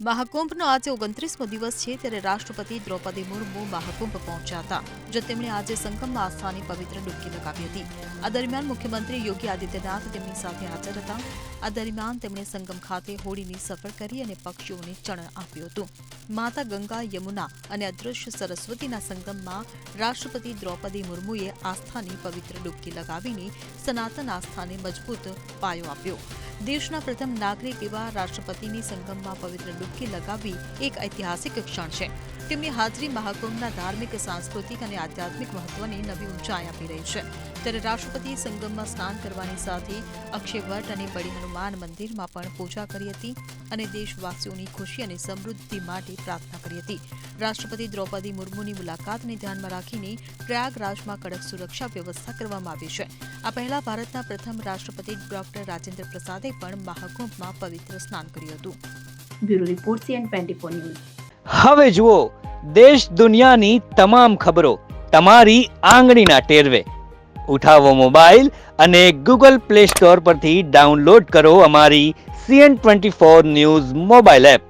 મહાકુંભનો આજે 29મો દિવસ છે ત્યારે રાષ્ટ્રપતિ દ્રૌપદી મુર્મુ મહાકુંભ પહોંચ્યા હતા, જો તેમણે આજે સંગમમાં આસ્થાની પવિત્ર ડૂબકી લગાવી હતી. આ દરમિયાન મુખ્યમંત્રી યોગી આદિત્યનાથ તેમની સાથે હાજર હતા. આ દરમિયાન તેમણે સંગમ ખાતે હોડીની સફર કરી અને પક્ષીઓને ચણ આપ્યું હતું. માતા ગંગા, યમુના અને અદૃશ્ય સરસ્વતીના સંગમમાં રાષ્ટ્રપતિ દ્રૌપદી મુર્મુએ આસ્થાની પવિત્ર ડૂબકી લગાવીને સનાતન આસ્થાને મજબૂત પાયો આપ્યો. દેશના પ્રથમ નાગરિક એવા રાષ્ટ્રપતિની સંગમમાં પવિત્ર ડૂબકી લગાવવી એક ઐતિહાસિક ક્ષણ છે. તેમની હાજરી મહાકુંભના ધાર્મિક, સાંસ્કૃતિક અને આધ્યાત્મિક મહત્વને નવી ઊંચાઈ આપી રહી છે. ત્યારે રાષ્ટ્રપતિએ સંગમમાં સ્નાન કરવાની સાથે અક્ષયવટ અને બડી હનુમાન મંદિરમાં પણ પૂજા કરી હતી અને દેશવાસીઓની ખુશી અને સમૃદ્ધિ માટે પ્રાર્થના કરી હતી. રાષ્ટ્રપતિ દ્રૌપદી મુર્મુની મુલાકાતને ધ્યાનમાં રાખીને પ્રયાગરાજમાં કડક સુરક્ષા વ્યવસ્થા કરવામાં આવી છે. આ પહેલા ભારતના પ્રથમ રાષ્ટ્રપતિ ડોક્ટર રાજેન્દ્ર પ્રસાદે પણ મહાકુંભમાં પવિત્ર સ્નાન કર્યું હતું. Bureau report CN24 news. હવે જુઓ દેશ દુનિયાની તમામ ખબરો તમારી આંગળીના ટેરવે. ઉઠાવો મોબાઈલ અને Google Play Store પરથી ડાઉનલોડ કરો અમારી CN24 ન્યૂઝ મોબાઈલ એપ.